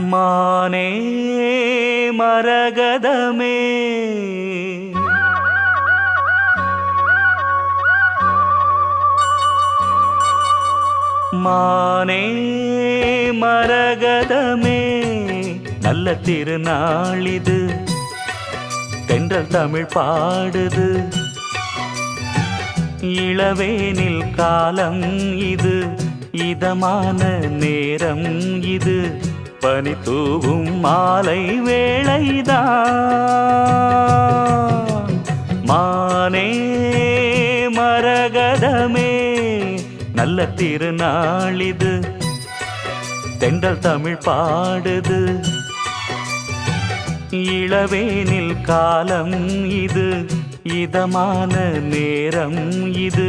மானே மரகதமே மானே மரகதமே நல்ல திருநாளிது தென்றல் தமிழ் பாடுது இளவேனில் காலம் இது இதமான நேரம் இது பனி தூவும் மாலை வேளைதான் மானே மரகதமே நல்ல திருநாளிது தென்றல் தமிழ் பாடுது இளவேனில் காலம் இது இதமான நேரம் இது